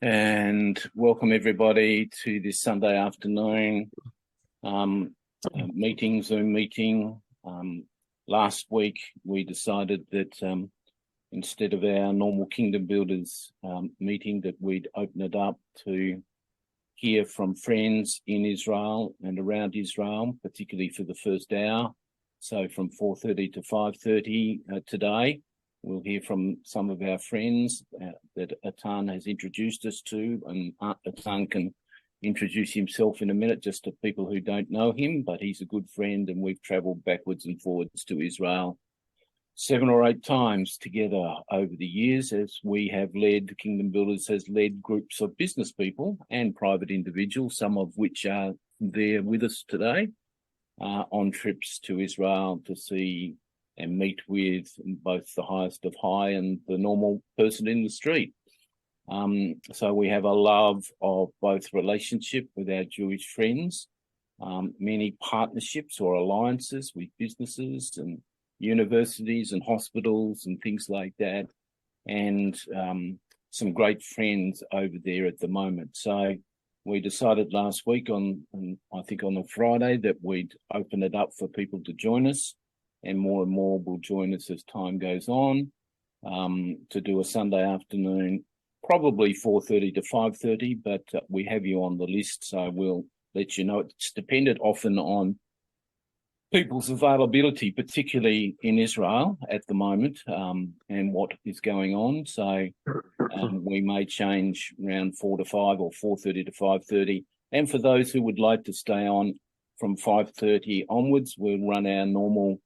And welcome everybody to this Sunday afternoon Zoom meeting. Last week we decided that instead of our normal Kingdom Builders meeting, that we'd open it up to hear from friends in Israel and around Israel, particularly for the first hour. So from 4:30 to 5:30 today, we'll hear from some of our friends that Atan has introduced us to, and Atan can introduce himself in a minute just to people who don't know him, but he's a good friend and we've travelled backwards and forwards to Israel 7 or 8 times together over the years, as we have led, Kingdom Builders has led groups of business people and private individuals, some of which are there with us today, on trips to Israel to see and meet with both the highest of high and the normal person in the street. So we have a love of both relationship with our Jewish friends, many partnerships or alliances with businesses and universities and hospitals and things like that, and some great friends over there at the moment. So we decided last week I think on a Friday, that we'd open it up for people to join us, and more will join us as time goes on, to do a Sunday afternoon, probably 4:30 to 5:30, but we have you on the list, so we'll let you know. It's dependent often on people's availability, particularly in Israel at the moment, and what is going on. So we may change around 4 to 5 or 4:30 to 5:30. And for those who would like to stay on from 5:30 onwards, we'll run our normal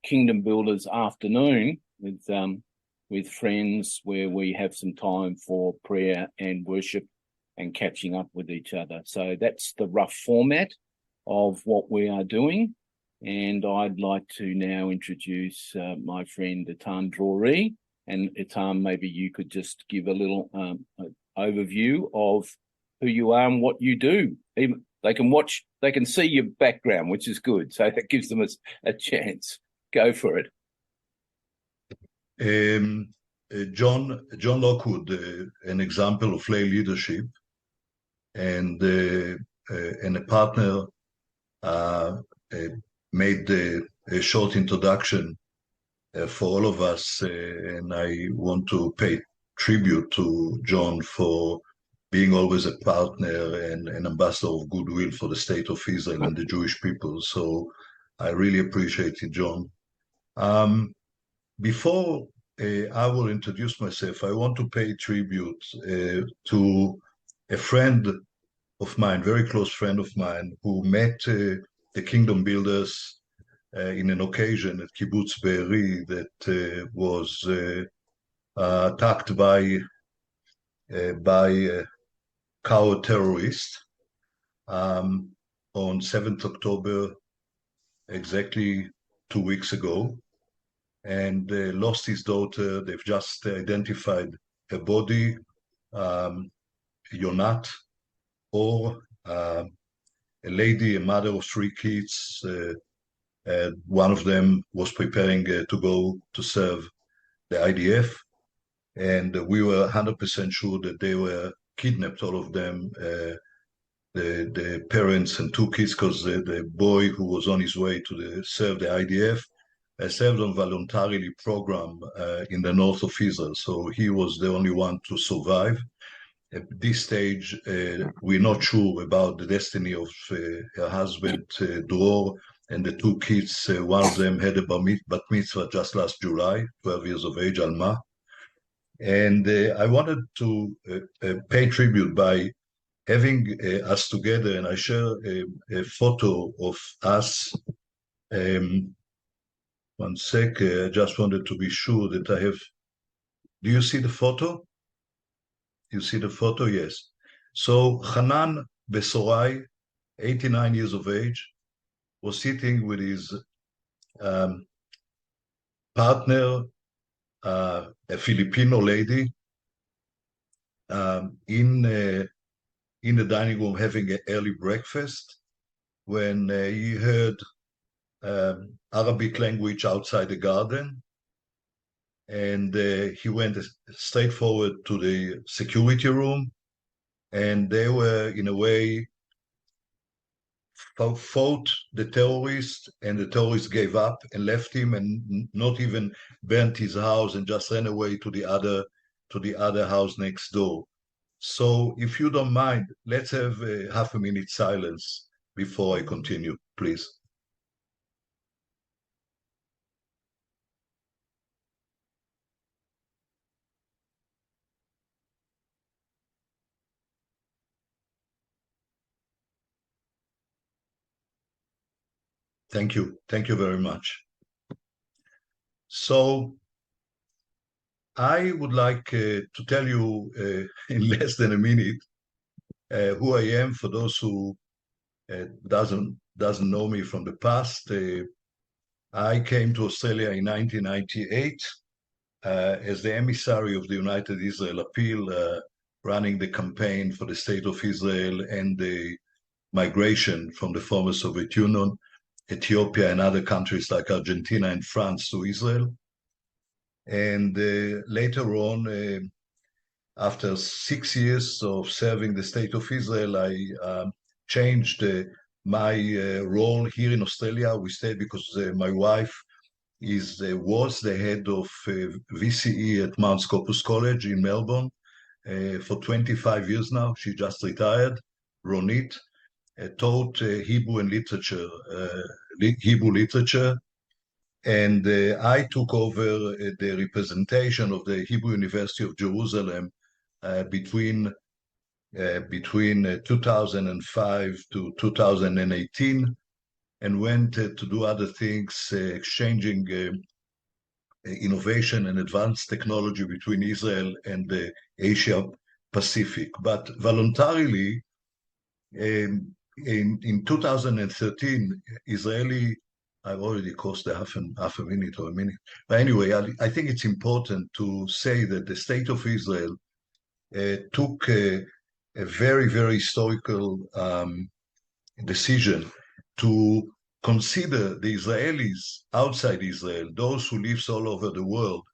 Kingdom Builders afternoon with friends, where we have some time for prayer and worship and catching up with each other. So that's the rough format of what we are doing. And I'd like to now introduce my friend Atan Drori. And Atan, maybe you could just give a little overview of who you are and what you do. Even they can see your background, which is good. So that gives them a chance. Go for it. John Lockwood, an example of lay leadership, and a partner, made a short introduction for all of us, and I want to pay tribute to John for being always a partner and an ambassador of goodwill for the state of Israel and the Jewish people. So I really appreciate it, John. Before I will introduce myself, I want to pay tribute to a friend of mine, very close friend of mine, who met the Kingdom Builders in an occasion at Kibbutz Be'eri that was attacked by coward terrorists on 7th October, exactly 2 weeks ago, and lost his daughter. They've just identified her body, Yonat, or a lady, a mother of 3 kids. One of them was preparing to go to serve the IDF, and we were 100% sure that they were kidnapped, all of them, the parents and 2 kids, because the boy who was on his way to serve the IDF served on voluntarily program in the north of Israel, so he was the only one to survive. At this stage, we're not sure about the destiny of her husband, Dror, and the 2 kids. One of them had a bat mitzvah just last July, 12 years of age, Alma. And I wanted to pay tribute by having us together, and I share a photo of us. One sec, I just wanted to be sure that I have. Do you see the photo? You see the photo? Yes. So Hanan Besorai, 89 years of age, was sitting with his partner, a Filipino lady, in the dining room having an early breakfast, when he heard Arabic language outside the garden, and he went straight forward to the security room and they were, in a way, fought the terrorists, and the terrorists gave up and left him, and not even burnt his house, and just ran away to the other house next door. So if you don't mind, let's have a half a minute silence before I continue, please. Thank you. Thank you very much. So I would like to tell you in less than a minute who I am, for those who doesn't know me from the past. I came to Australia in 1998 as the emissary of the United Israel Appeal, running the campaign for the State of Israel and the migration from the former Soviet Union, Ethiopia, and other countries like Argentina and France to Israel. And later on, after 6 years of serving the State of Israel, I changed my role here in Australia. We stayed because my wife was the head of VCE at Mount Scopus College in Melbourne for 25 years now. She just retired. Ronit taught Hebrew and literature, Hebrew literature, and I took over the representation of the Hebrew University of Jerusalem between 2005 to 2018, and went to do other things, exchanging innovation and advanced technology between Israel and the Asia Pacific. But voluntarily, in 2013, I've already crossed the half a minute or a minute. But anyway, I think it's important to say that the State of Israel took a very, very historical decision to consider the Israelis outside Israel, those who live all over the world,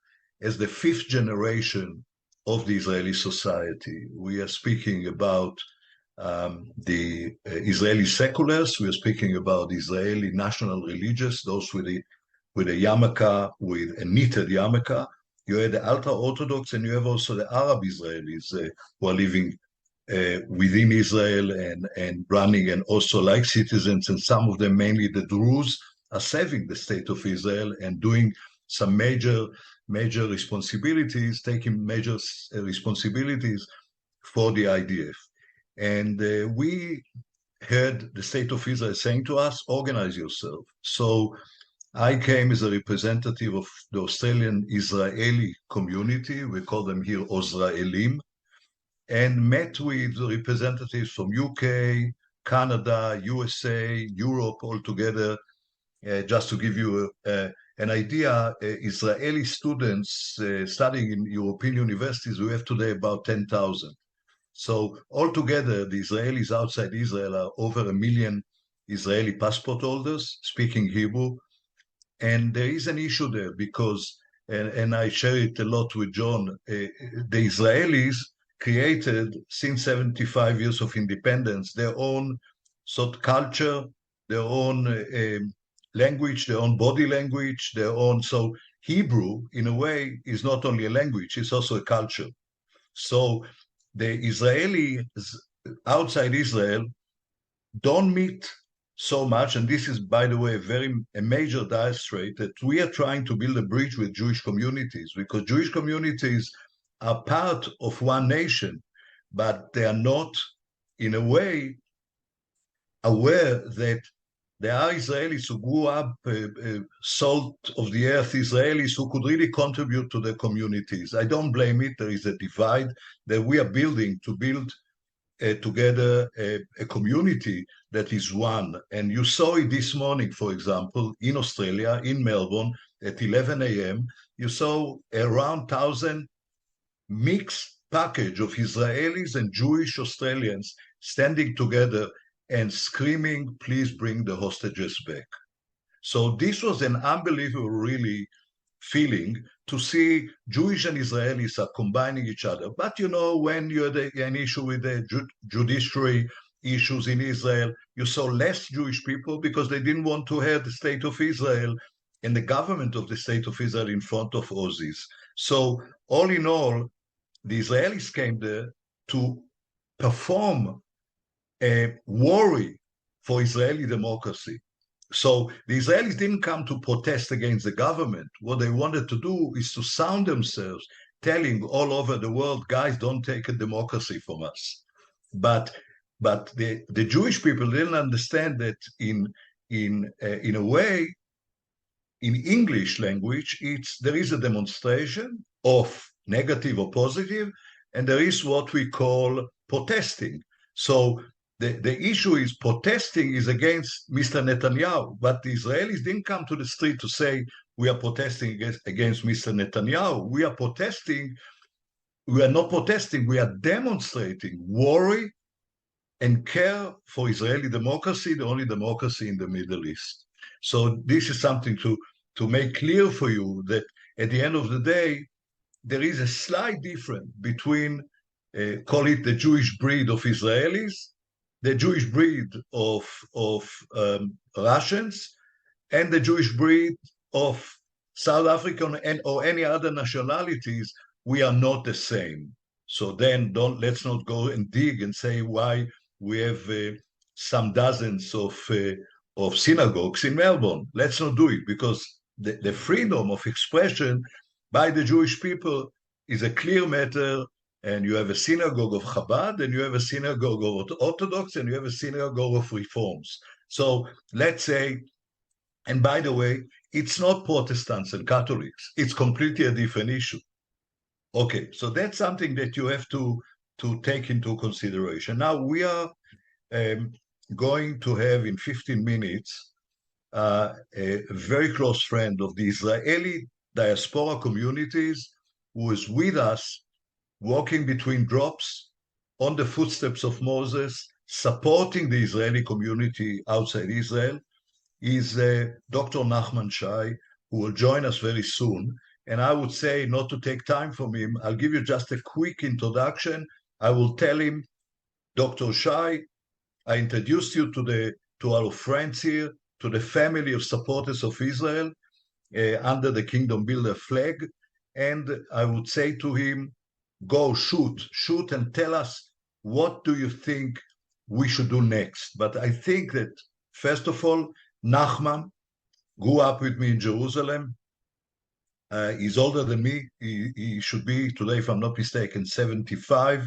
as the fifth generation of the Israeli society. We are speaking about the Israeli seculars. We are speaking about Israeli national religious, those with a yarmulke, with a knitted yarmulke. You have the ultra-Orthodox, and you have also the Arab Israelis who are living within Israel and running, and also like citizens, and some of them, mainly the Druze, are serving the State of Israel and doing some major responsibilities, taking major responsibilities for the IDF. And we heard the State of Israel saying to us, organize yourself. So I came as a representative of the Australian Israeli community. We call them here Ozraelim, and met with representatives from UK, Canada, USA, Europe, all together. Just to give you an idea, Israeli students studying in European universities, we have today about 10,000. So altogether, the Israelis outside Israel are over 1 million Israeli passport holders speaking Hebrew. And there is an issue there because, and I share it a lot with John, the Israelis created, since 75 years of independence, their own sort of culture, their own language, their own body language, their own. So Hebrew, in a way, is not only a language, it's also a culture. So the Israelis outside Israel don't meet so much, and this is, by the way, a major dire strait, that we are trying to build a bridge with Jewish communities, because Jewish communities are part of one nation, but they are not, in a way, aware that there are Israelis who grew up salt of the earth Israelis who could really contribute to their communities. I don't blame it. There is a divide that we are building to build together a community that is one. And you saw it this morning, for example, in Australia, in Melbourne, at 11 a.m., you saw around 1,000 mixed package of Israelis and Jewish Australians standing together and screaming, please bring the hostages back. So this was an unbelievable, really, feeling to see Jewish and Israelis are combining each other. But you know, when you had an issue with the judiciary issues in Israel, you saw less Jewish people because they didn't want to have the state of Israel and the government of the state of Israel in front of Aussies. So all in all, the Israelis came there to perform a worry for Israeli democracy. So the Israelis didn't come to protest against the government. What they wanted to do is to sound themselves, telling all over the world, guys, don't take a democracy from us. But the Jewish people didn't understand that in a way, in English language, there is a demonstration of negative or positive, and there is what we call protesting. So the issue is protesting is against Mr. Netanyahu, but the Israelis didn't come to the street to say we are protesting against Mr. Netanyahu. We are protesting. We are not protesting. We are demonstrating worry and care for Israeli democracy, the only democracy in the Middle East. So this is something to make clear for you that at the end of the day, there is a slight difference between, call it the Jewish breed of Israelis, the Jewish breed of Russians, and the Jewish breed of South African or any other nationalities. We are not the same. So then let's not go and dig and say why we have some dozens of synagogues in Melbourne. Let's not do it, because the freedom of expression by the Jewish people is a clear matter, and you have a synagogue of Chabad, and you have a synagogue of Orthodox, and you have a synagogue of Reforms. So let's say, and by the way, it's not Protestants and Catholics, it's completely a different issue. Okay, so that's something that you have to take into consideration. Now we are going to have in 15 minutes a very close friend of the Israeli diaspora communities who is with us, walking between drops on the footsteps of Moses, supporting the Israeli community outside Israel, is Dr. נחמן Shai, who will join us very soon. And I would say, not to take time from him, I'll give you just a quick introduction. I will tell him, Dr. Shai, I introduced you to our friends here, to the family of supporters of Israel under the Kingdom Builder flag. And I would say to him, go shoot and tell us, what do you think we should do next? But I think that, first of all, נחman grew up with me in Jerusalem. He's older than me. He should be today, if I'm not mistaken, 75.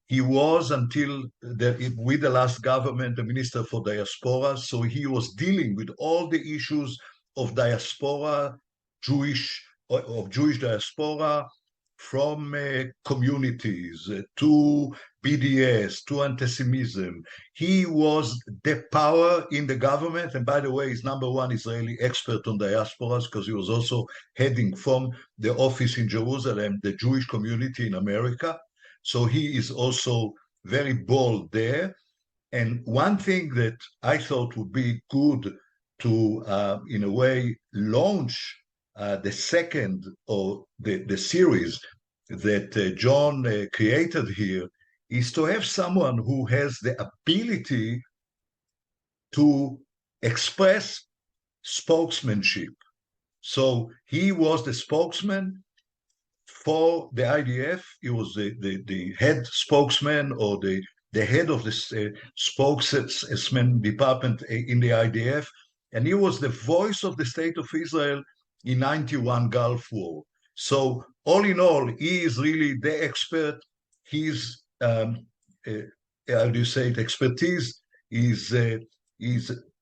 He was, until with the last government, the Minister for Diaspora. So he was dealing with all the issues of diaspora, Jewish diaspora, from communities to BDS, to anti-Semitism. He was the power in the government, and by the way, he's #1 Israeli expert on diasporas, because he was also heading from the office in Jerusalem, the Jewish community in America. So he is also very bold there. And one thing that I thought would be good to, in a way, launch the second or the series that John created here, is to have someone who has the ability to express spokesmanship. So he was the spokesman for the IDF. He was the head spokesman, or the head of the spokesman department in the IDF, and he was the voice of the State of Israel in 91 Gulf War. So all in all, he is really the expert. His how do you say it? Expertise is a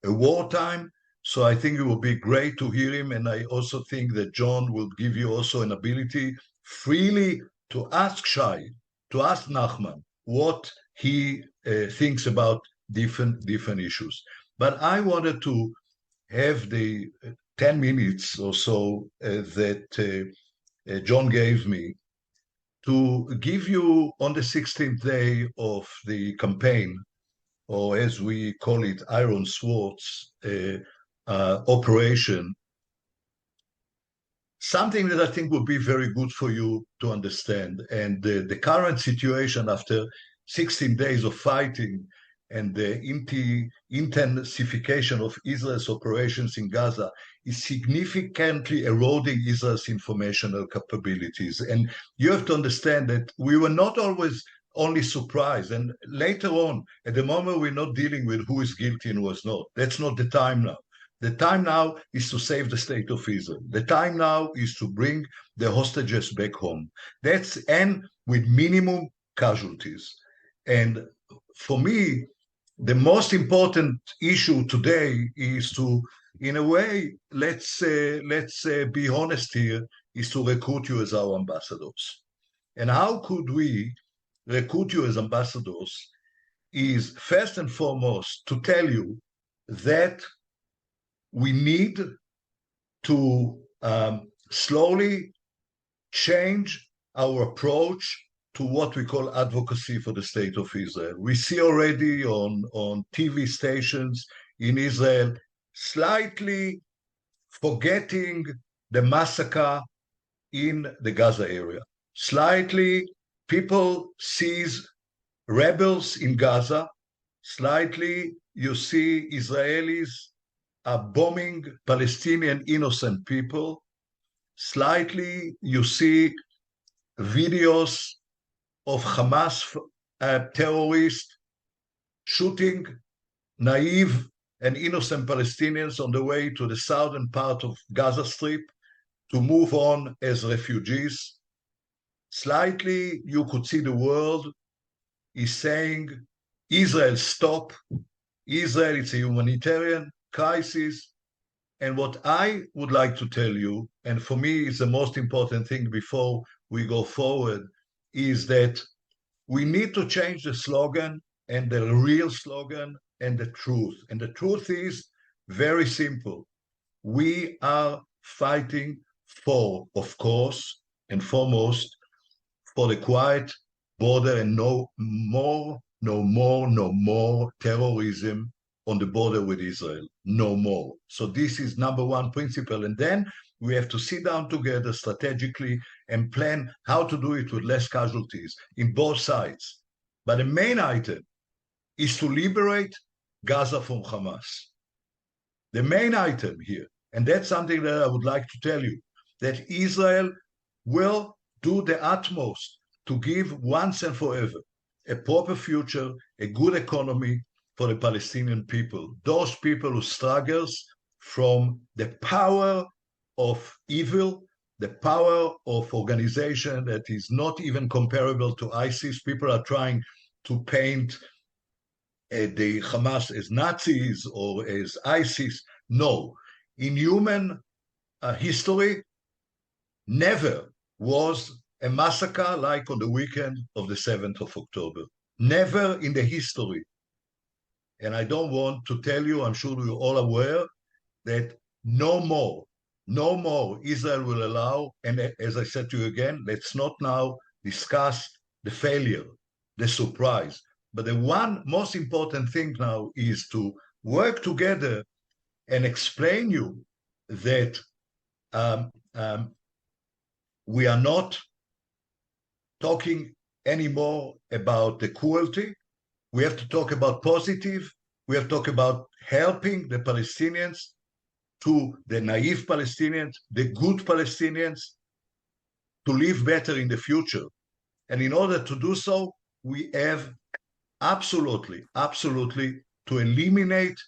wartime. So I think it will be great to hear him, and I also think that John will give you also an ability freely to ask Shai, to ask נחman what he thinks about different issues. But I wanted to have the 10 minutes or so that John gave me to give you, on the 16th day of the campaign, or as we call it, Iron Swords operation, something that I think would be very good for you to understand. And the current situation after 16 days of fighting and the intensification of Israel's operations in Gaza is significantly eroding Israel's informational capabilities. And you have to understand that we were not always only surprised. And later on, at the moment, we're not dealing with who is guilty and who is not. That's not the time now. The time now is to save the state of Israel. The time now is to bring the hostages back home. And with minimum casualties. And for me, the most important issue today is to, in a way, let's be honest here, is to recruit you as our ambassadors. And how could we recruit you as ambassadors is first and foremost to tell you that we need to slowly change our approach to what we call advocacy for the state of Israel. We see already on TV stations in Israel slightly forgetting the massacre in the Gaza area. Slightly, people sees rebels in Gaza. Slightly, you see Israelis are bombing Palestinian innocent people. Slightly, you see videos of Hamas terrorists shooting naive and innocent Palestinians on the way to the southern part of Gaza Strip to move on as refugees. Slightly, you could see the world is saying, Israel, stop. Israel, it's a humanitarian crisis. And what I would like to tell you, and for me is the most important thing before we go forward, is that we need to change the slogan and the real slogan and the truth. And the truth is very simple. We are fighting for, of course, and foremost, for the quiet border and no more terrorism on the border with Israel. No more. So this is number one principle. And then we have to sit down together strategically and plan how to do it with less casualties in both sides. But the main item is to liberate Gaza from Hamas. The main item here, and that's something that I would like to tell you, that Israel will do the utmost to give once and forever a proper future, a good economy for the Palestinian people. Those people who struggles from the power of evil, the power of organization that is not even comparable to ISIS. People are trying to paint the Hamas as Nazis or as ISIS. No. In human history, never was a massacre like on the weekend of the 7th of October. Never in the history. And I don't want to tell you, I'm sure you're all aware, that no more Israel will allow, and as I said to you again, let's not now discuss the failure, the surprise. But the one most important thing now is to work together and explain you that we are not talking anymore about the cruelty. We have to talk about positive. We have to talk about helping the Palestinians, to the naive Palestinians, the good Palestinians, to live better in the future. And in order to do so, we have absolutely to eliminate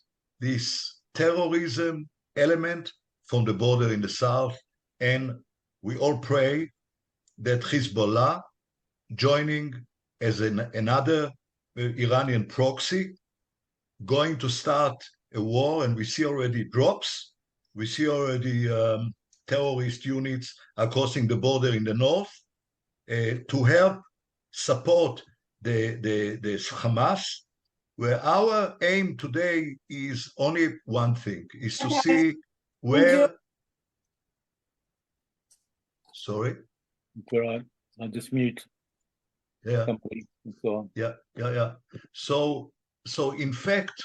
this terrorism element from the border in the south. And we all pray that Hezbollah, joining as another Iranian proxy, going to start a war, and we see already drops. We see already terrorist units are crossing the border in the north to help support the Hamas, where our aim today is only one thing, is to see where... Sorry? All right. I'll just mute. Yeah. So. Yeah. So in fact,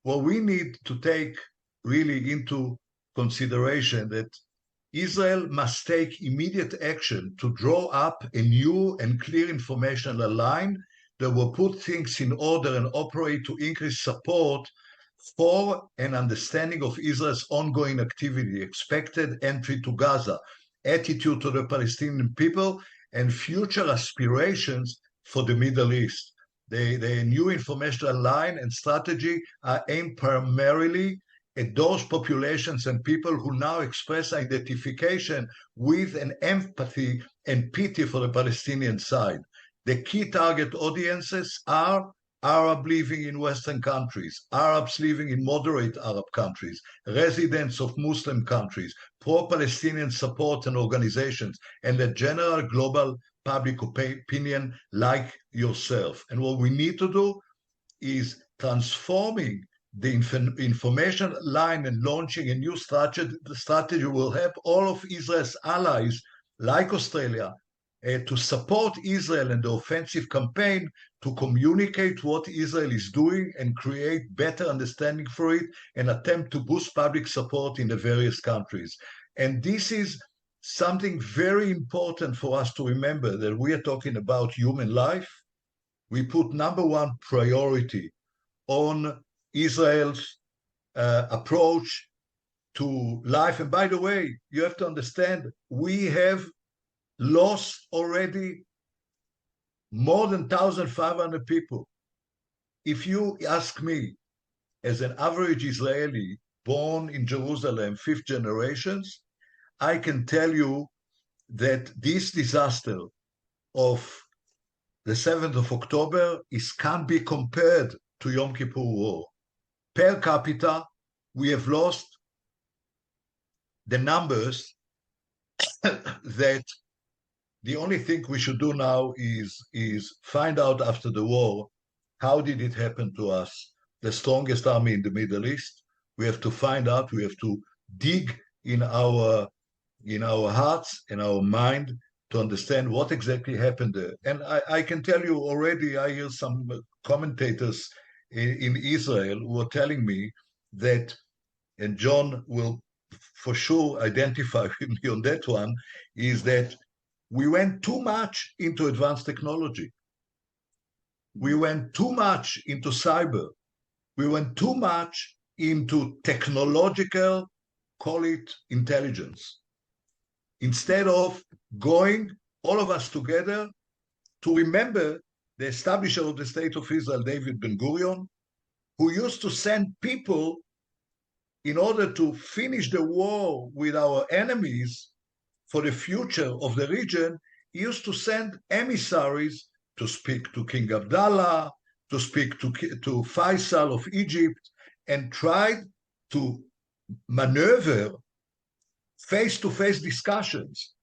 what we need to take really into consideration that Israel must take immediate action to draw up a new and clear informational line that will put things in order and operate to increase support for an understanding of Israel's ongoing activity, expected entry to Gaza, attitude to the Palestinian people, and future aspirations for the Middle East. The new informational line and strategy are aimed primarily at those populations and people who now express identification with an empathy and pity for the Palestinian side. The key target audiences are Arab living in Western countries, Arabs living in moderate Arab countries, residents of Muslim countries, pro-Palestinian support and organizations, and the general global public opinion like yourself. And what we need to do is transforming the information line and launching a new strategy will help all of Israel's allies, like Australia, to support Israel in the offensive campaign, to communicate what Israel is doing and create better understanding for it and attempt to boost public support in the various countries. And this is something very important for us to remember, that we are talking about human life. We put number one priority on Israel's approach to life. And by the way, you have to understand, we have lost already more than 1,500 people. If you ask me, as an average Israeli born in Jerusalem, fifth generations, I can tell you that this disaster of the 7th of October can't be compared to Yom Kippur War. Per capita, we have lost the numbers that the only thing we should do now is find out after the war, how did it happen to us? The strongest army in the Middle East. We have to find out, we have to dig in our hearts, in our mind, to understand what exactly happened there. And I can tell you already, I hear some commentators in Israel who are telling me that, and John will for sure identify with me on that one, is that we went too much into advanced technology. We went too much into cyber. We went too much into technological, call it intelligence, instead of going, all of us together, to remember the establisher of the State of Israel, David Ben-Gurion, who used to send people in order to finish the war with our enemies for the future of the region. He used to send emissaries to speak to King Abdallah, to speak to Faisal of Egypt, and tried to maneuver face-to-face discussions.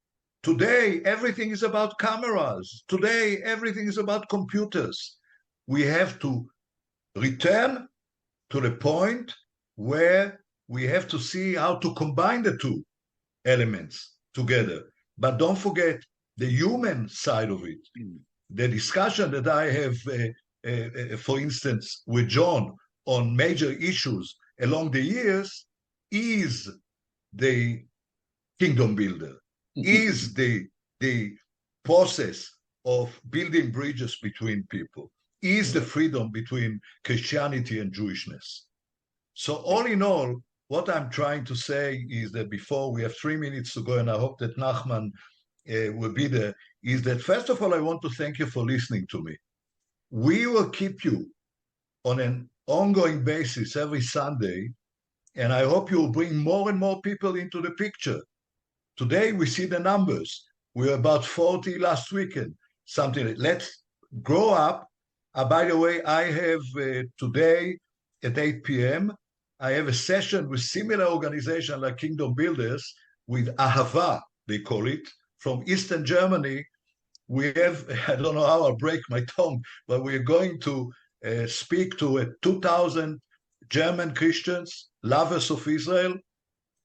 Today, everything is about cameras. Today, everything is about computers. We have to return to the point where we have to see how to combine the two elements together. But don't forget the human side of it. The discussion that I have, for instance, with John on major issues along the years is the kingdom builder, is the process of building bridges between people, is the freedom between Christianity and Jewishness. So all in all, what I'm trying to say is that, before we have 3 minutes to go, and I hope that נחמן will be there, is that first of all, I want to thank you for listening to me. We will keep you on an ongoing basis every Sunday, and I hope you will bring more and more people into the picture. Today, we see the numbers. We were about 40 last weekend, something like that. Let's grow up. By the way, I have today at 8 p.m., I have a session with similar organizations like Kingdom Builders, with Ahava, they call it, from Eastern Germany. We have, I don't know how I'll break my tongue, but we're going to speak to 2,000 German Christians, lovers of Israel,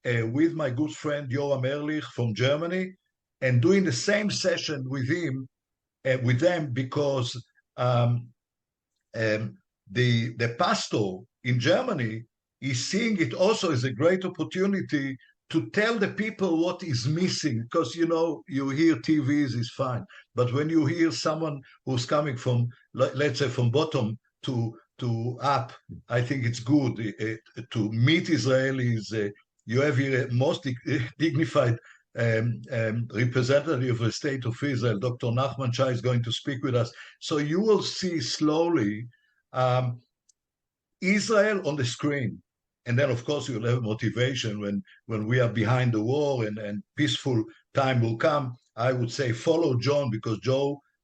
with my good friend Yoram Ehrlich from Germany, and doing the same session with him, with them, because the pastor in Germany is seeing it also as a great opportunity to tell the people what is missing, because you hear TVs is fine, but when you hear someone who's coming from, let's say, from bottom to up, I think it's good to meet Israelis. You have here a most dignified representative of the State of Israel, Dr. נחמן Shai, is going to speak with us. So you will see slowly Israel on the screen. And then, of course, you'll have motivation when we are behind the war and peaceful time will come. I would say follow John, because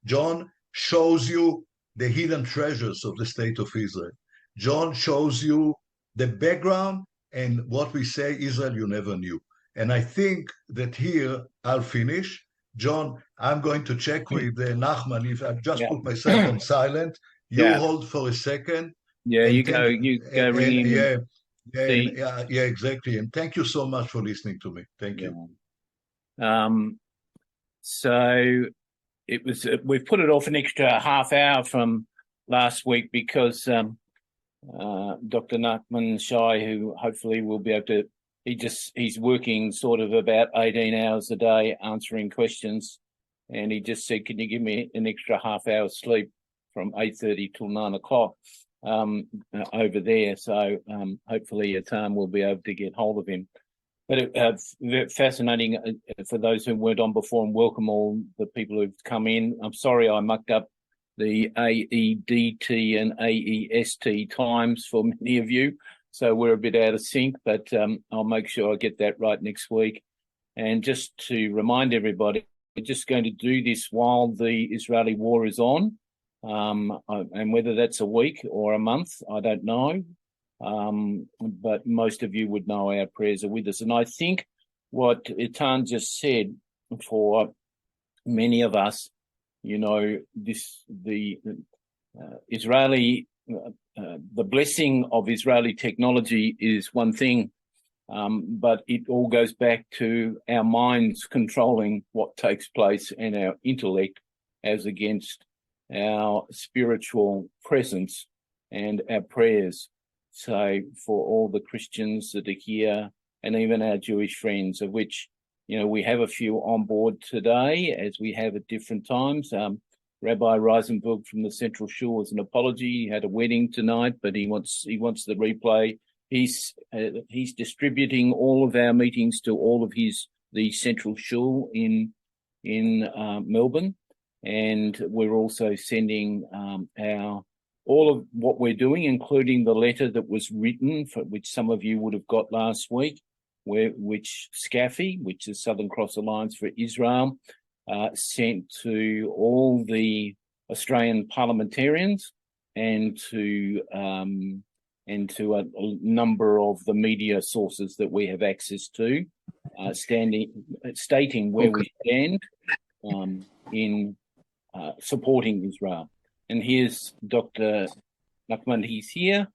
John shows you the hidden treasures of the State of Israel. John shows you the background and what we say, Israel you never knew. And I think that here I'll finish. John, I'm going to check with נחman. If I've just put myself on silent, you hold for a second. Yeah, you go ring in. Yeah, exactly. And thank you so much for listening to me. Thank you. So it was. We've put it off an extra half hour from last week because Dr. נחman Shai, who hopefully will be able to, he's working sort of about 18 hours a day answering questions, and he just said, "Can you give me an extra half hour sleep from 8:30 till 9 o'clock?" Over there, so hopefully Atan will be able to get hold of him. But fascinating for those who weren't on before, and welcome all the people who've come in. I'm sorry I mucked up the AEDT and AEST times for many of you, so we're a bit out of sync, but I'll make sure I get that right next week. And just to remind everybody, we're just going to do this while the Israeli war is on. And whether that's a week or a month, I don't know. But most of you would know our prayers are with us. And I think what Atan just said, for many of us, the Israeli, the blessing of Israeli technology is one thing, but it all goes back to our minds controlling what takes place and our intellect as against our spiritual presence and our prayers. So for all the Christians that are here, and even our Jewish friends, of which, we have a few on board today, as we have at different times. Rabbi Reisenberg from the Central Shul has an apology. He had a wedding tonight, but he wants the replay. He's distributing all of our meetings to all of the Central Shul in Melbourne. And we're also sending all of what we're doing, including the letter that was written, for which some of you would have got last week, which SCAFI, which is Southern Cross Alliance for Israel, sent to all the Australian parliamentarians and to a number of the media sources that we have access to, stating where we stand in supporting Israel. And here's Dr. נחman, he's here.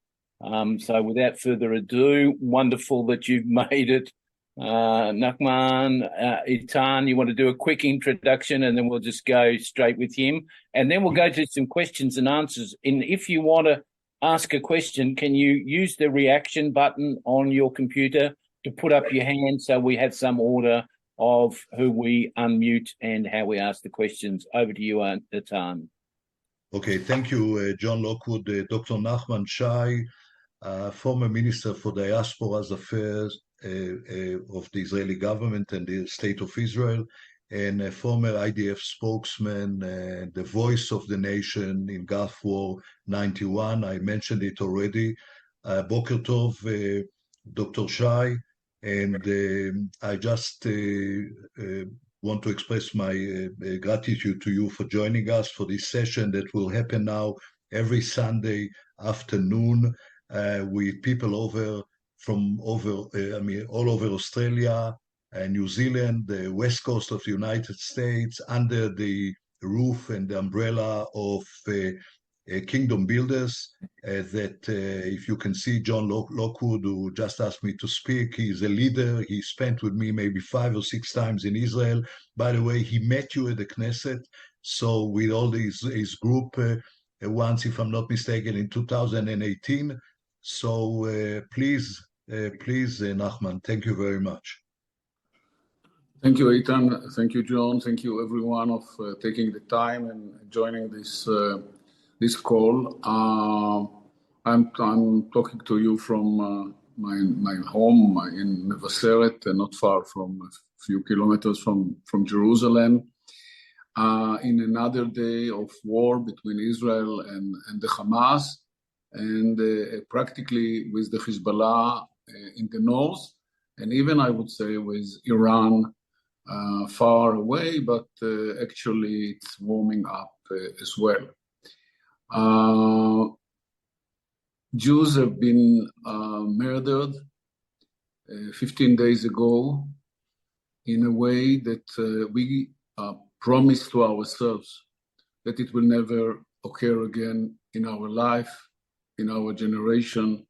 So without further ado, wonderful that you've made it. נחman, Atan, you want to do a quick introduction, and then we'll just go straight with him. And then we'll go to some questions and answers. And if you want to ask a question, can you use the reaction button on your computer to put up your hand so we have some order of who we unmute and how we ask the questions. Over to you, Atan. Okay, thank you, John Lockwood. Dr. נחman Shai, former Minister for Diaspora's Affairs of the Israeli government and the State of Israel, and a former IDF spokesman, the voice of the nation in Gulf War 91. I mentioned it already. Boker Tov, Dr. Shai, and I just want to express my gratitude to you for joining us for this session that will happen now every Sunday afternoon with people all over Australia and New Zealand, the west coast of the United States, under the roof and the umbrella of Kingdom Builders. If you can see John Lockwood, who just asked me to speak, he's a leader. He spent with me maybe 5 or 6 times in Israel. By the way, he met you at the Knesset. So with all his group, once, if I'm not mistaken, in 2018. So please, נחman, thank you very much. Thank you, Eitan. Thank you, John. Thank you, everyone, of taking the time and joining this call. I'm talking to you from my home in Mevaseret, not far from a few kilometers from Jerusalem. In another day of war between Israel and the Hamas, and practically with the Hezbollah in the north, and even I would say with Iran far away, but actually it's warming up as well. Jews have been murdered 15 days ago in a way that we promised to ourselves that it will never occur again in our life, in our generation,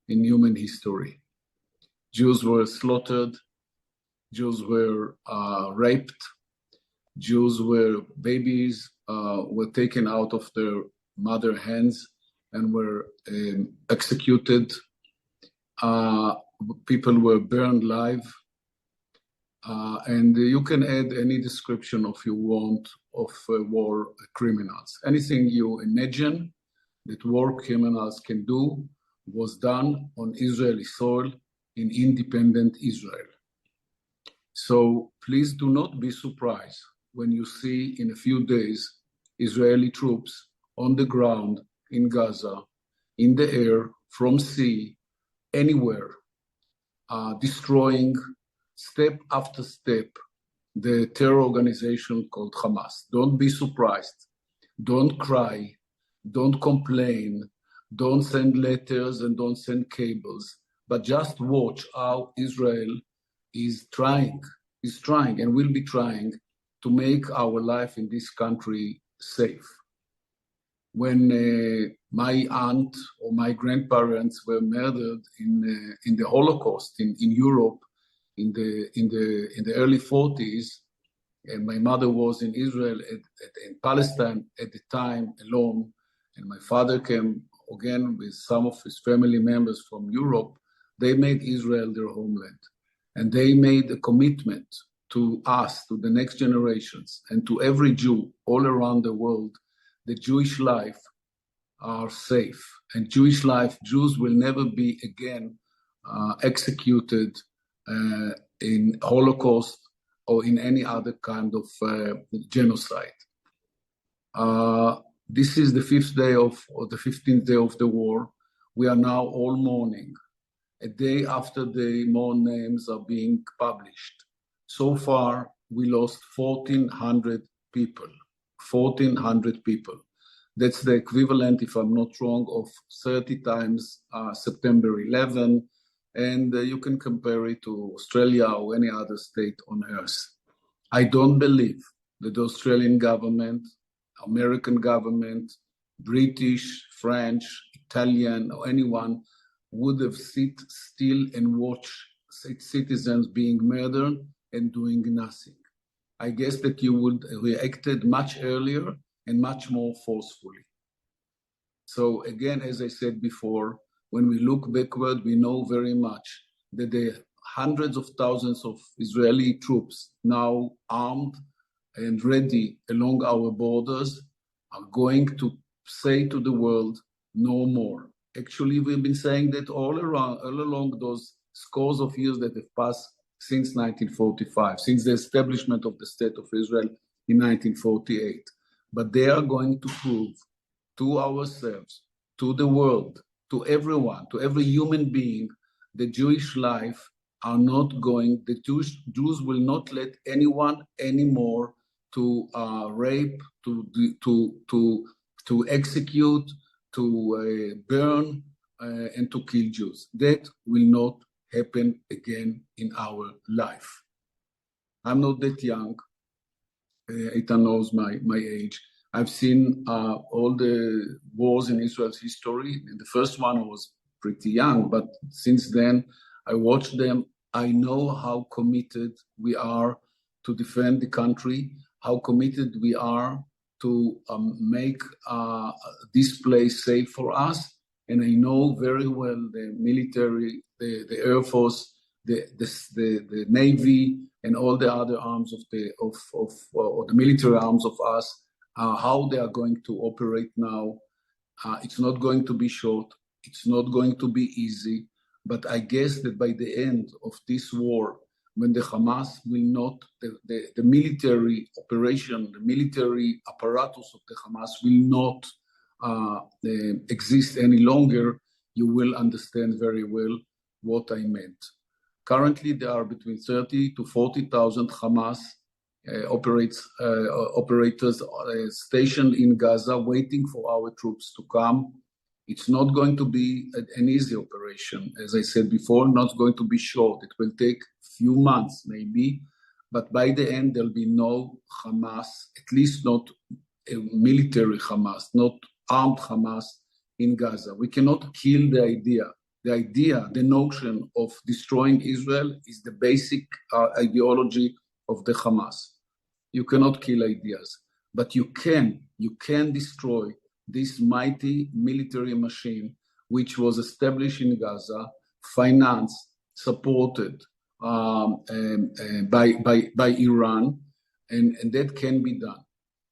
in human history. Jews were slaughtered, Jews were raped, babies were taken out of their mother hands and were executed. People were burned alive. And you can add any description if you want of war criminals. Anything you imagine that war criminals can do was done on Israeli soil in independent Israel. So please do not be surprised when you see in a few days Israeli troops on the ground in Gaza, in the air, from sea, anywhere, destroying step after step the terror organization called Hamas. Don't be surprised. Don't cry. Don't complain. Don't send letters and don't send cables. But just watch how Israel is trying and will be trying to make our life in this country safe. When my aunt or my grandparents were murdered in the Holocaust in Europe in the early 40s, and my mother was in Israel in Palestine at the time alone, and my father came again with some of his family members from Europe, they made Israel their homeland. And they made a commitment to us, to the next generations, and to every Jew all around the world, that Jewish life are safe. And Jewish life, Jews will never be again executed in Holocaust or in any other kind of genocide. This is the 15th day of the war. We are now all mourning. A day after the more names are being published. So far, we lost 1,400 people. 1,400 people. That's the equivalent, if I'm not wrong, of 30 times September 11, and you can compare it to Australia or any other state on earth. I don't believe that the Australian government, American government, British, French, Italian, or anyone would have sit still and watch citizens being murdered and doing nothing. I guess that you would have reacted much earlier and much more forcefully. So again, as I said before, when we look backward, we know very much that the hundreds of thousands of Israeli troops now armed and ready along our borders are going to say to the world, no more. Actually, we've been saying that all along those scores of years that have passed since 1945, since the establishment of the State of Israel in 1948. But they are going to prove to ourselves, to the world, to everyone, to every human being, the Jewish life are not going, the Jews will not let anyone anymore to rape, to execute, to burn, and to kill Jews. That will not happen again in our life. I'm not that young. Eitan knows my age. I've seen all the wars in Israel's history. And the first one was pretty young, but since then I watched them. I know how committed we are to defend the country, how committed we are to make this place safe for us. And I know very well the military, the Air Force, the Navy and all the other arms of the military arms of us, how they are going to operate now. It's not going to be short. It's not going to be easy. But I guess that by the end of this war, when the Hamas will not, the military operation, the military apparatus of the Hamas will not exist any longer, you will understand very well what I meant. Currently, there are between 30 to 40,000 Hamas operators stationed in Gaza waiting for our troops to come. It's not going to be an easy operation. As I said before, not going to be short. It will take few months maybe, but by the end there'll be no Hamas, at least not a military Hamas, not armed Hamas in Gaza. We cannot kill the idea. The idea, the notion of destroying Israel is the basic ideology of the Hamas. You cannot kill ideas, but you can destroy this mighty military machine which was established in Gaza, financed, supported by Iran, and that can be done.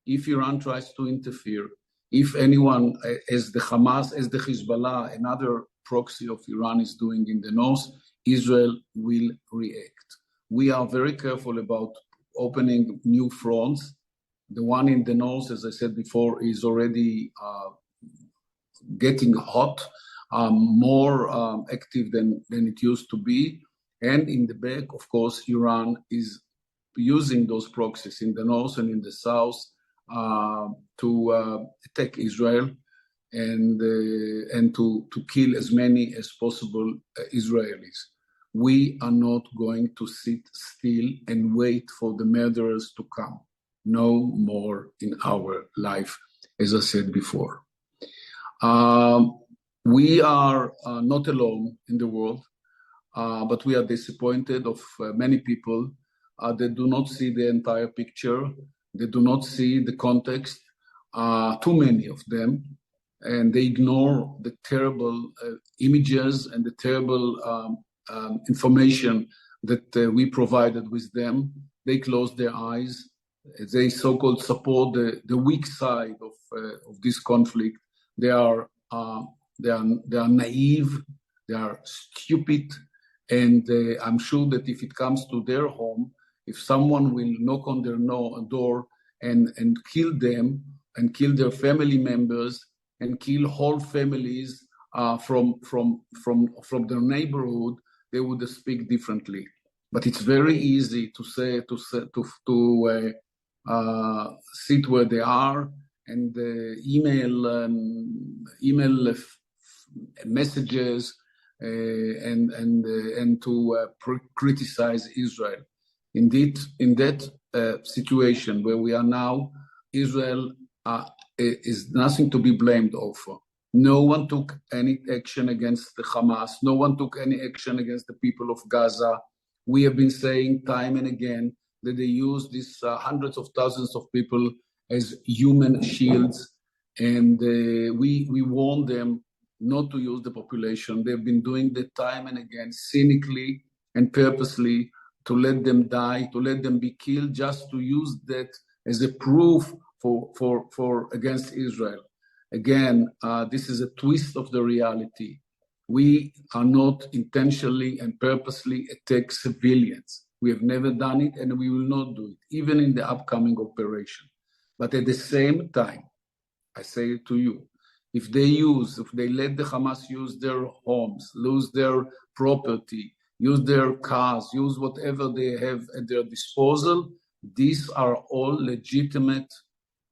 If Iran tries to interfere, if anyone, as the Hamas, as the Hezbollah, another proxy of Iran is doing in the north, Israel will react. We are very careful about opening new fronts. The one in the north, as I said before, is already getting hot, more active than it used to be. And in the back, of course, Iran is using those proxies in the north and in the south to attack Israel and to kill as many as possible Israelis. We are not going to sit still and wait for the murderers to come. No more in our life, as I said before. We are not alone in the world, but we are disappointed of many people that do not see the entire picture. They do not see the context, too many of them, and they ignore the terrible images and the terrible information that we provided with them. They close their eyes. They so-called support the weak side of this conflict. They are naive. They are stupid, and I'm sure that if it comes to their home, if someone will knock on their door and kill them and kill their family members and kill whole families from their neighborhood, they would speak differently. But it's very easy to sit where they are and email messages and to criticize Israel. Indeed, in that situation where we are now, Israel is nothing to be blamed over. No one took any action against the Hamas. No one took any action against the people of Gaza. We have been saying time and again that they use these hundreds of thousands of people as human shields, and we warn them not to use the population. They've been doing that time and again, cynically and purposely, to let them die, to let them be killed, just to use that as a proof for against Israel. Again, this is a twist of the reality. We are not intentionally and purposely attack civilians. We have never done it, and we will not do it, even in the upcoming operation. But at the same time, I say it to you, if they let the Hamas use their homes, lose their property, use their cars, use whatever they have at their disposal, these are all legitimate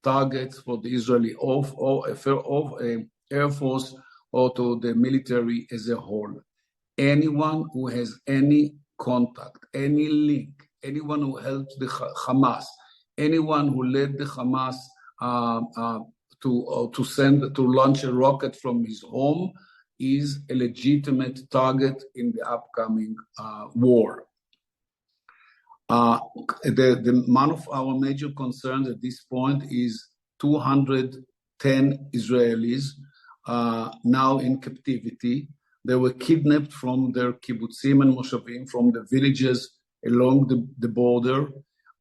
targets for the Israeli Air Force or to the military as a whole. Anyone who has any contact, any link, anyone who helps the Hamas, anyone who led the Hamas to launch a rocket from his home is a legitimate target in the upcoming war. One of our major concerns at this point is 210 Israelis now in captivity. They were kidnapped from their kibbutzim and moshavim, from the villages along the border,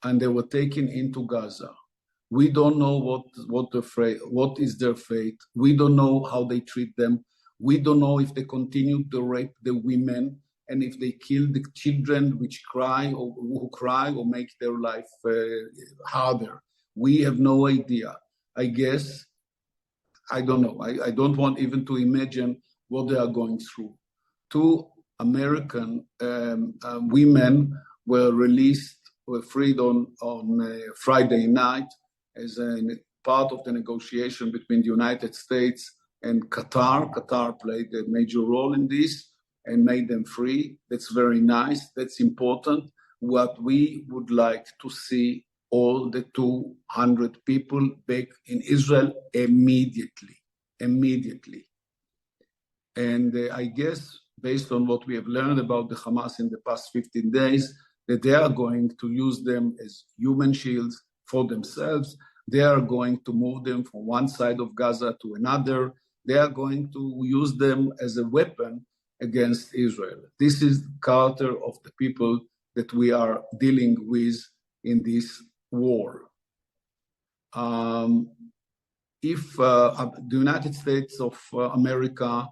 and they were taken into Gaza. We don't know what is their fate. We don't know how they treat them. We don't know if they continue to rape the women and if they kill the children who cry or make their life harder. We have no idea. I guess, I don't know. I don't want even to imagine what they are going through. 2 American women were freed on Friday night as a part of the negotiation between the United States and Qatar. Qatar played a major role in this and made them free. That's very nice. That's important. What we would like to see all the 200 people back in Israel immediately. And I guess, based on what we have learned about the Hamas in the past 15 days, that they are going to use them as human shields for themselves. They are going to move them from one side of Gaza to another. They are going to use them as a weapon against Israel. This is the character of the people that we are dealing with in this war. If the United States of America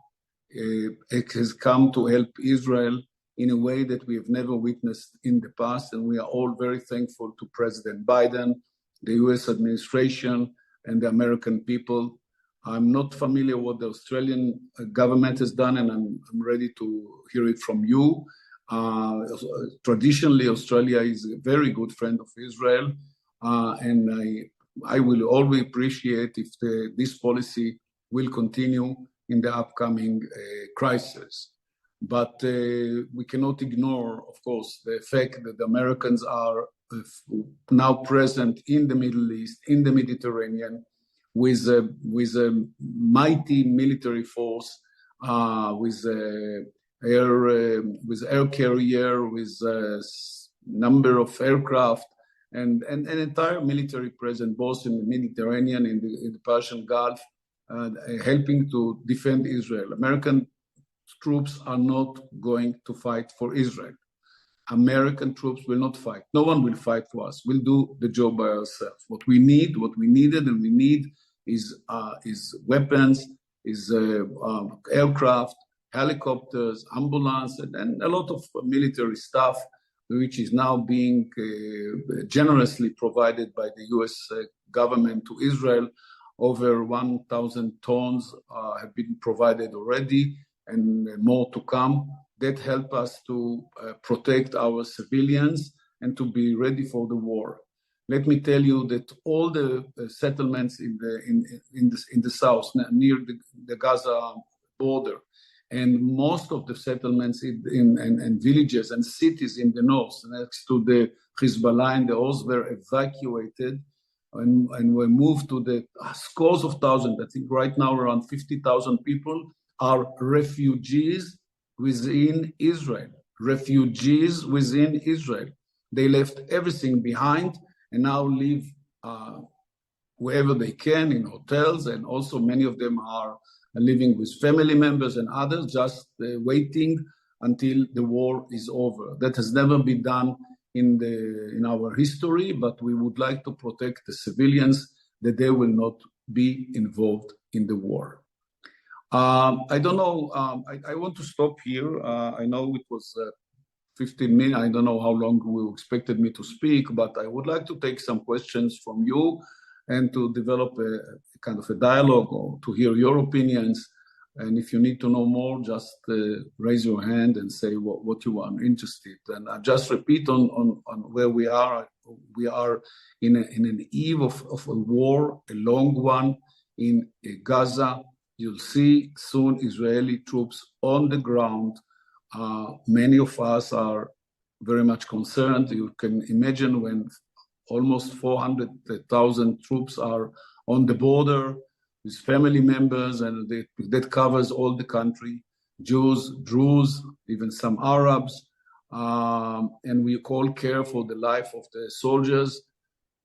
has come to help Israel in a way that we have never witnessed in the past, and we are all very thankful to President Biden, the US administration, and the American people. I'm not familiar what the Australian government has done, and I'm ready to hear it from you. Traditionally, Australia is a very good friend of Israel, and I will always appreciate if this policy will continue in the upcoming crisis. But we cannot ignore, of course, the fact that the Americans are now present in the Middle East, in the Mediterranean, with a mighty military force, with air carrier, with a number of aircraft, and an entire military presence, both in the Mediterranean and in the Persian Gulf, helping to defend Israel. American troops are not going to fight for Israel. American troops will not fight. No one will fight for us. We'll do the job by ourselves. What we need is weapons, is aircraft, helicopters, ambulance, and a lot of military stuff, which is now being generously provided by the US government to Israel. Over 1,000 tons have been provided already, and more to come. That help us to protect our civilians and to be ready for the war. Let me tell you that all the settlements in the south, near the Gaza border, and most of the settlements and villages and cities in the north, next to the Hezbollah and the Oz, were evacuated and were moved to the scores of thousands. I think right now around 50,000 people are refugees within Israel. Refugees within Israel. They left everything behind and now live wherever they can, in hotels, and also many of them are living with family members and others, just waiting until the war is over. That has never been done in our history, but we would like to protect the civilians, that they will not be involved in the war. I don't know, I want to stop here. I know it was 15 minutes. I don't know how long you expected me to speak, but I would like to take some questions from you and to develop a kind of a dialogue or to hear your opinions. And if you need to know more, just raise your hand and say what you are interested. And I just repeat on where we are. We are in an eve of a war, a long one in Gaza. You'll see soon Israeli troops on the ground. Many of us are very much concerned. You can imagine when almost 400,000 troops are on the border with family members, and that covers all the country, Jews, Druze, even some Arabs, and we all care for the life of the soldiers.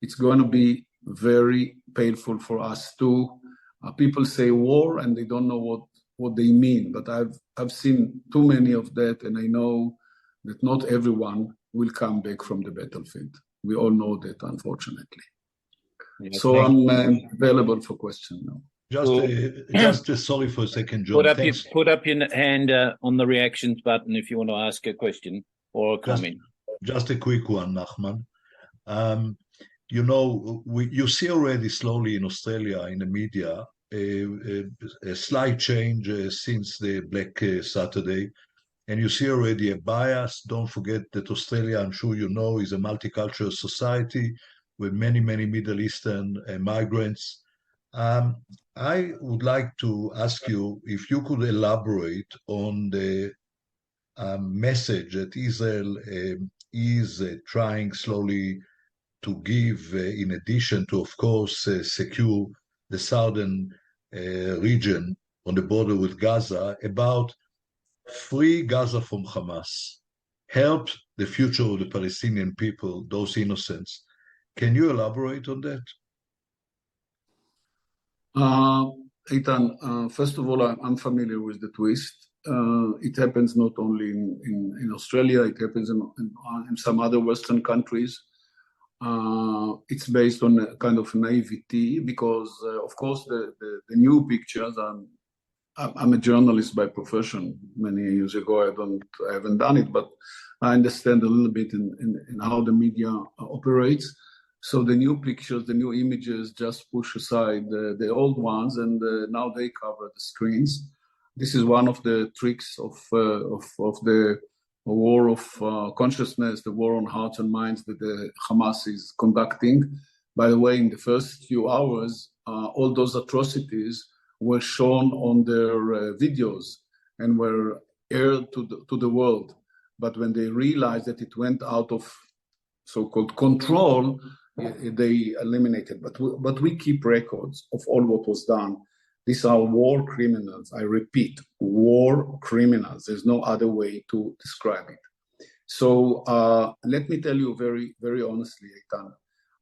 It's going to be very painful for us too. People say war and they don't know what they mean, but I've seen too many of that, and I know that not everyone will come back from the battlefield. We all know that, unfortunately. Yeah, so I'm available for questions now. Just sorry for a second, John. Put up your hand on the reactions button if you want to ask a question or a comment. Just a quick one, נחman. You see already slowly in Australia, in the media, a slight change since the Black Saturday. And you see already a bias. Don't forget that Australia, I'm sure you know, is a multicultural society with many, many Middle Eastern migrants. I would like to ask you if you could elaborate on the message that Israel is trying slowly to give, in addition to, of course, secure the southern region on the border with Gaza, about free Gaza from Hamas, help the future of the Palestinian people, those innocents. Can you elaborate on that? Eitan, first of all, I'm familiar with the twist. It happens not only in Australia, it happens in some other Western countries. It's based on a kind of naivety because, of course, the new pictures, I'm a journalist by profession. Many years ago, I haven't done it, but I understand a little bit in how the media operates. So the new pictures, the new images just push aside the old ones, and now they cover the screens. This is one of the tricks of the war of consciousness, the war on hearts and minds that the Hamas is conducting. By the way, in the first few hours, all those atrocities were shown on their videos and were aired to the world. But when they realized that it went out of so-called control, they eliminated. But we keep records of all what was done. These are war criminals. I repeat, war criminals. There's no other way to describe it. So let me tell you very, very honestly, Eitan.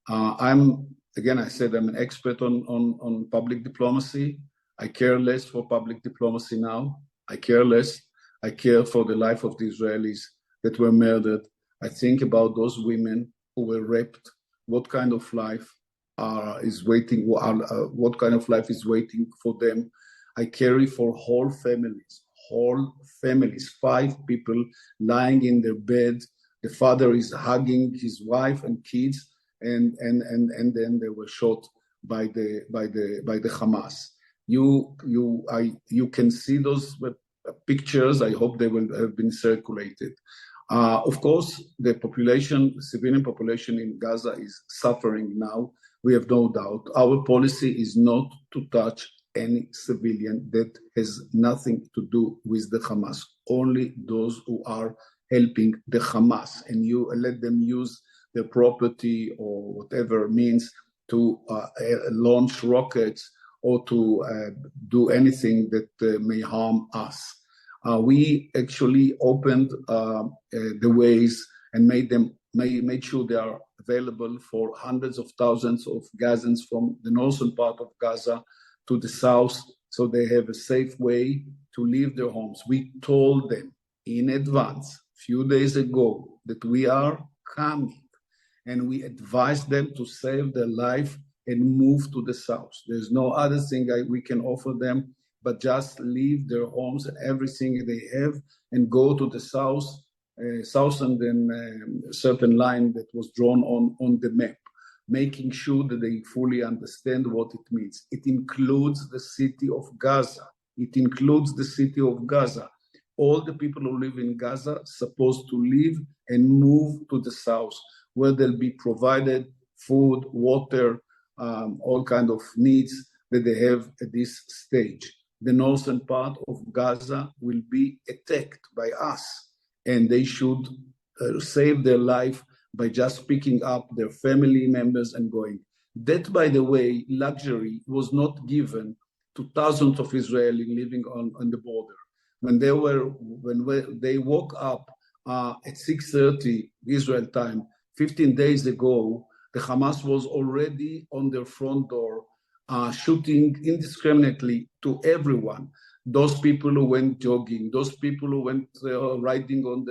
I said I'm an expert on public diplomacy. I care less for public diplomacy now. I care less. I care for the life of the Israelis that were murdered. I think about those women who were raped. What kind of life is waiting? What kind of life is waiting for them? I carry for whole families, 5 people lying in their bed. The father is hugging his wife and kids, and then they were shot by the Hamas. You can see those pictures. I hope they will have been circulated. Of course, the civilian population in Gaza is suffering now. We have no doubt. Our policy is not to touch any civilian that has nothing to do with the Hamas. Only those who are helping the Hamas, and you let them use their property or whatever means to launch rockets or to do anything that may harm us. We actually opened the ways and made sure they are available for hundreds of thousands of Gazans from the northern part of Gaza to the south, so they have a safe way to leave their homes. We told them in advance, a few days ago, that we are coming, and we advised them to save their life and move to the south. There's no other thing we can offer them but just leave their homes and everything they have and go to the south and then a certain line that was drawn on the map, making sure that they fully understand what it means. It includes the city of Gaza. It includes the city of Gaza. All the people who live in Gaza are supposed to leave and move to the south, where they'll be provided food, water, all kind of needs that they have at this stage. The northern part of Gaza will be attacked by us, and they should save their life by just picking up their family members and going. That, by the way, luxury was not given to thousands of Israelis living on the border. When they woke up at 6:30 Israel time, 15 days ago, the Hamas was already on their front door, shooting indiscriminately to everyone. Those people who went jogging, those people who went riding on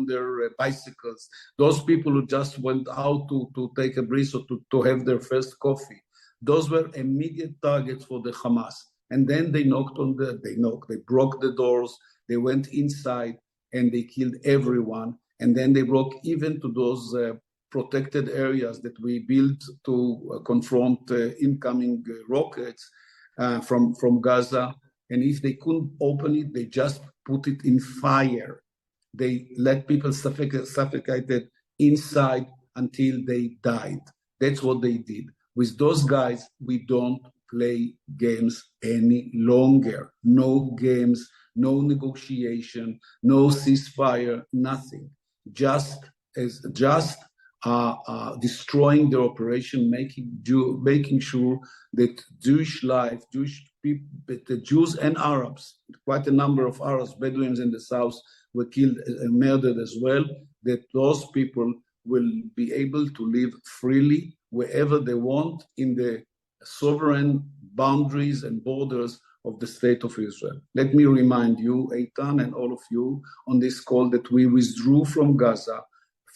their bicycles, those people who just went out to take a breeze or to have their first coffee. Those were immediate targets for the Hamas. And then they they broke the doors, they went inside and they killed everyone. And then they broke even to those protected areas that we built to confront incoming rockets from Gaza. And if they couldn't open it, they just put it in fire. They let people suffocated inside until they died. That's what they did. With those guys, we don't play games any longer. No games, no negotiation, no ceasefire, nothing. Just destroying their operation, making sure that Jewish life, Jewish people, the Jews and Arabs, quite a number of Arabs, Bedouins in the south were killed and murdered as well, that those people will be able to live freely wherever they want in the sovereign boundaries and borders of the state of Israel. Let me remind you, Eitan, and all of you on this call, that we withdrew from Gaza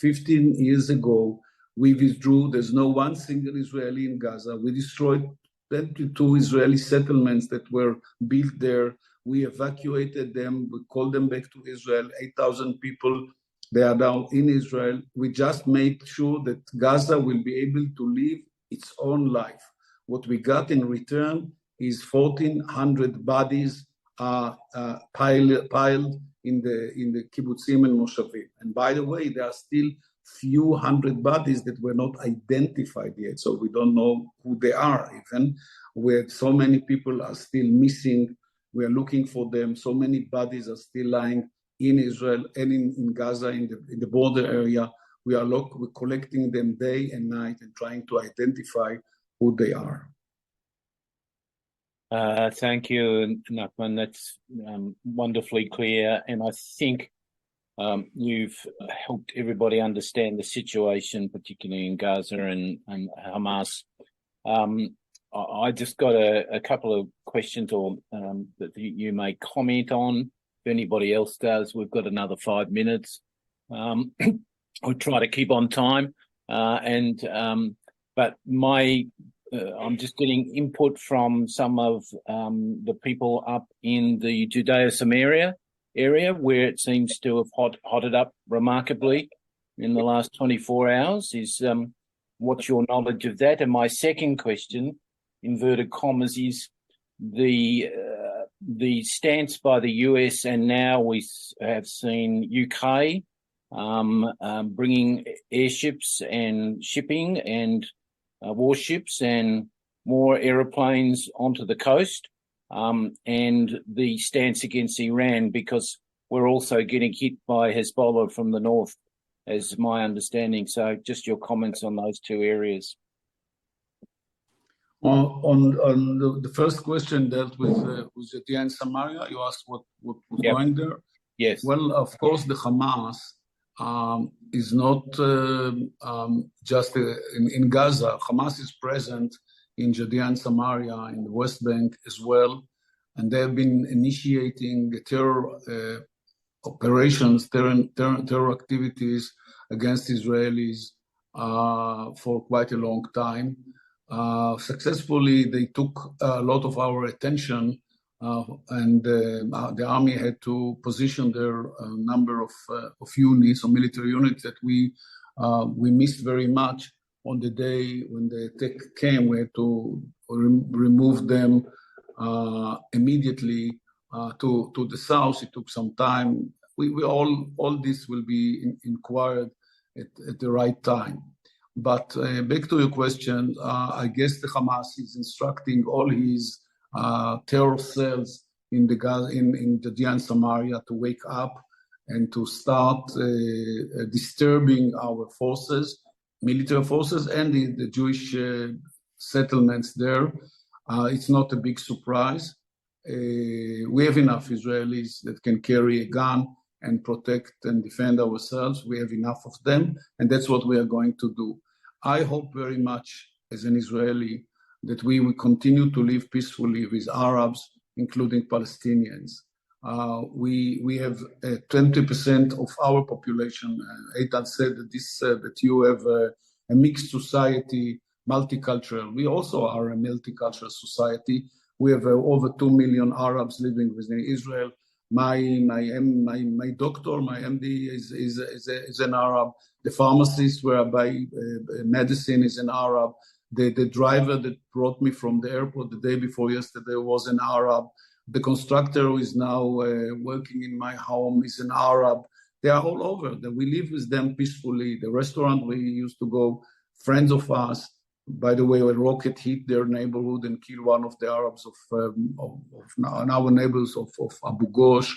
15 years ago. We withdrew. There's no one single Israeli in Gaza. We destroyed 22 Israeli settlements that were built there. We evacuated them. We called them back to Israel. 8,000 people, they are now in Israel. We just made sure that Gaza will be able to live its own life. What we got in return is 1,400 bodies piled in the kibbutzim and moshavim. And by the way, there are still few hundred bodies that were not identified yet, so we don't know who they are even. Where so many people are still missing, we are looking for them. So many bodies are still lying in Israel and in Gaza, in the border area. We're collecting them day and night and trying to identify who they are. Thank you, נחman. That's wonderfully clear. And I think you've helped everybody understand the situation, particularly in Gaza and Hamas. I just got a couple of questions that you may comment on. If anybody else does, we've got another 5 minutes. I'll try to keep on time. But I'm just getting input from some of the people up in the Judea-Samaria area, where it seems to have hotted up remarkably in the last 24 hours. What's your knowledge of that? And my second question, inverted commas, is the stance by the US, and now we have seen UK bringing airships and shipping and warships and more aeroplanes onto the coast, and the stance against Iran, because we're also getting hit by Hezbollah from the north, as my understanding. So just your comments on those two areas. On the first question dealt with Judea and Samaria, you asked what was going there? Yes. Well, of course, the Hamas is not just in Gaza. Hamas is present in Judea and Samaria, in the West Bank as well, and they have been initiating terror operations, terror activities against Israelis for quite a long time. Successfully, they took a lot of our attention, and the army had to position their number of units or military units that we missed very much. On the day when the attack came, we had to remove them immediately to the south. It took some time. We all this will be inquired at the right time. But back to your question, I guess the Hamas is instructing all his terror cells in Judea and Samaria to wake up and to start disturbing our forces, military forces, and the Jewish settlements there. It's not a big surprise. We have enough Israelis that can carry a gun and protect and defend ourselves. We have enough of them, and that's what we are going to do. I hope very much, as an Israeli, that we will continue to live peacefully with Arabs, including Palestinians. We have 20% of our population. Eitan said that that you have a mixed society, multicultural. We also are a multicultural society. We have over 2 million Arabs living within Israel. My doctor, my MD is an Arab. The pharmacist where I buy medicine is an Arab. The driver that brought me from the airport the day before yesterday was an Arab. The constructor who is now working in my home is an Arab. They are all over. We live with them peacefully. The restaurant we used to go, friends of us. By the way, a rocket hit their neighborhood and killed one of the Arabs of our neighbors of Abu Ghosh.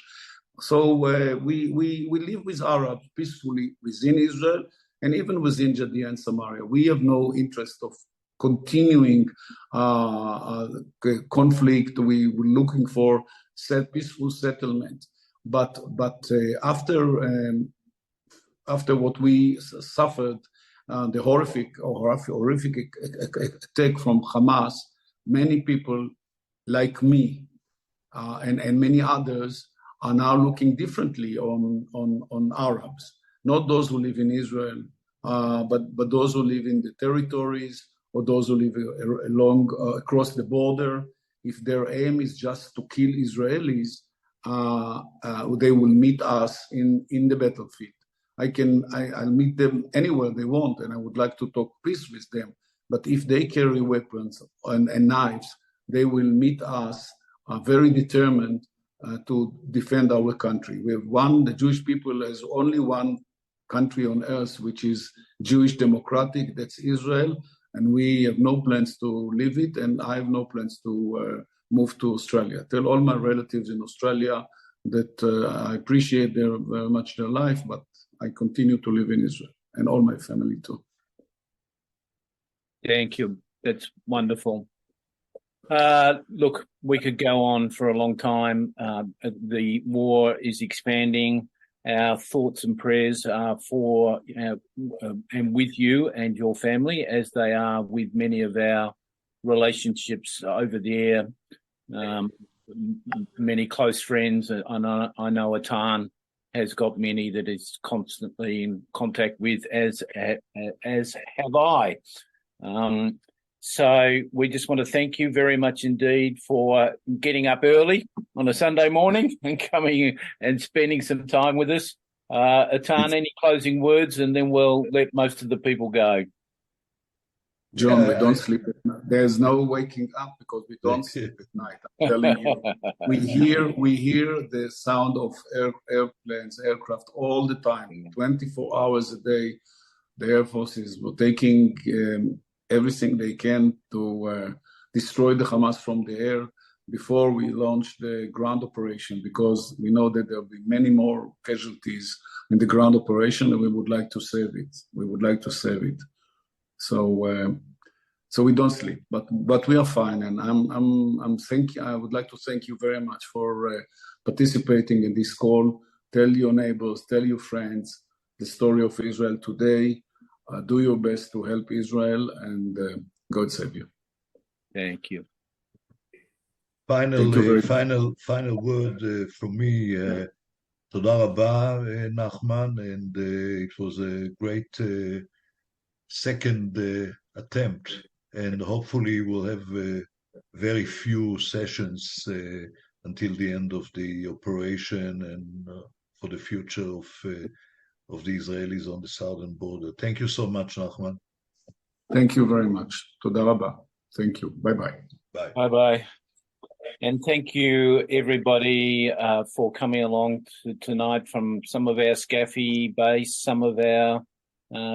So we live with Arabs peacefully within Israel and even within Judea and Samaria. We have no interest of continuing conflict. We were looking for peaceful settlement. But after what we suffered, the horrific attack from Hamas, many people like me and many others are now looking differently on Arabs. Not those who live in Israel, but those who live in the territories or those who live across the border. If their aim is just to kill Israelis, they will meet us in the battlefield. I'll meet them anywhere they want, and I would like to talk peace with them. But if they carry weapons and knives, they will meet us very determined to defend our country. The Jewish people has only one country on earth, which is Jewish democratic, that's Israel, and we have no plans to leave it, and I have no plans to move to Australia. Tell all my relatives in Australia that I appreciate very much their life, but I continue to live in Israel, and all my family too. Thank you. That's wonderful. Look, we could go on for a long time. The war is expanding. Our thoughts and prayers are for and with you and your family, as they are with many of our relationships over there. Many close friends. I know Atan has got many that is constantly in contact with, as have I. So we just want to thank you very much indeed for getting up early on a Sunday morning and coming and spending some time with us. Atan, any closing words, and then we'll let most of the people go. John, we don't sleep at night. There's no waking up because we don't sleep at night. I'm telling you, we hear the sound of airplanes, aircraft all the time, 24 hours a day. The Air Force is taking everything they can to destroy the Hamas from the air before we launch the ground operation, because we know that there will be many more casualties in the ground operation, and we would like to save it. So we don't sleep, but we are fine, and I would like to thank you very much for participating in this call. Tell your neighbors, tell your friends the story of Israel today. Do your best to help Israel, and God save you. Thank you. Final word from me. Toda Rabba, נחמן, and it was a great second attempt, and hopefully we'll have very few sessions until the end of the operation and for the future of the Israelis on the southern border. Thank you so much, נחman. Thank you very much. Toda Rabba. Thank you. Bye-bye. Bye. Bye-bye. And thank you, everybody, for coming along tonight from some of our SCAFI base, some of our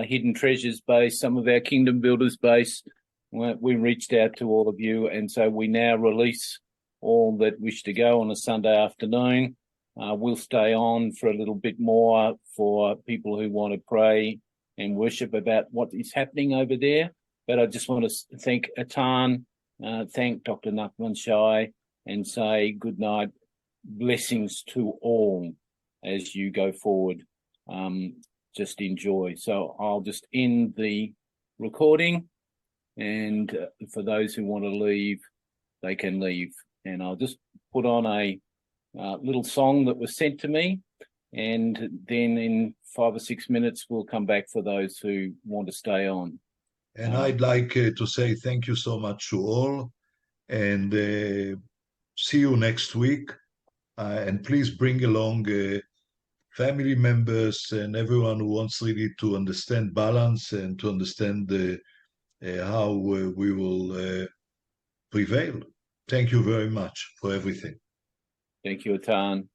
Hidden Treasures base, some of our Kingdom Builders base. We reached out to all of you, and so we now release all that wish to go on a Sunday afternoon. We'll stay on for a little bit more for people who want to pray and worship about what is happening over there. But I just want to thank Atan, thank Dr. נחman Shai, and say good night, blessings to all as you go forward. Just enjoy. So I'll just end the recording and for those who want to leave, they can leave. And I'll just put on a little song that was sent to me, and then in 5 or 6 minutes we'll come back for those who want to stay on. And I'd like to say thank you so much to all, and see you next week. And please bring along family members and everyone who wants really to understand balance and to understand how we will prevail. Thank you very much for everything. Thank you, Atan.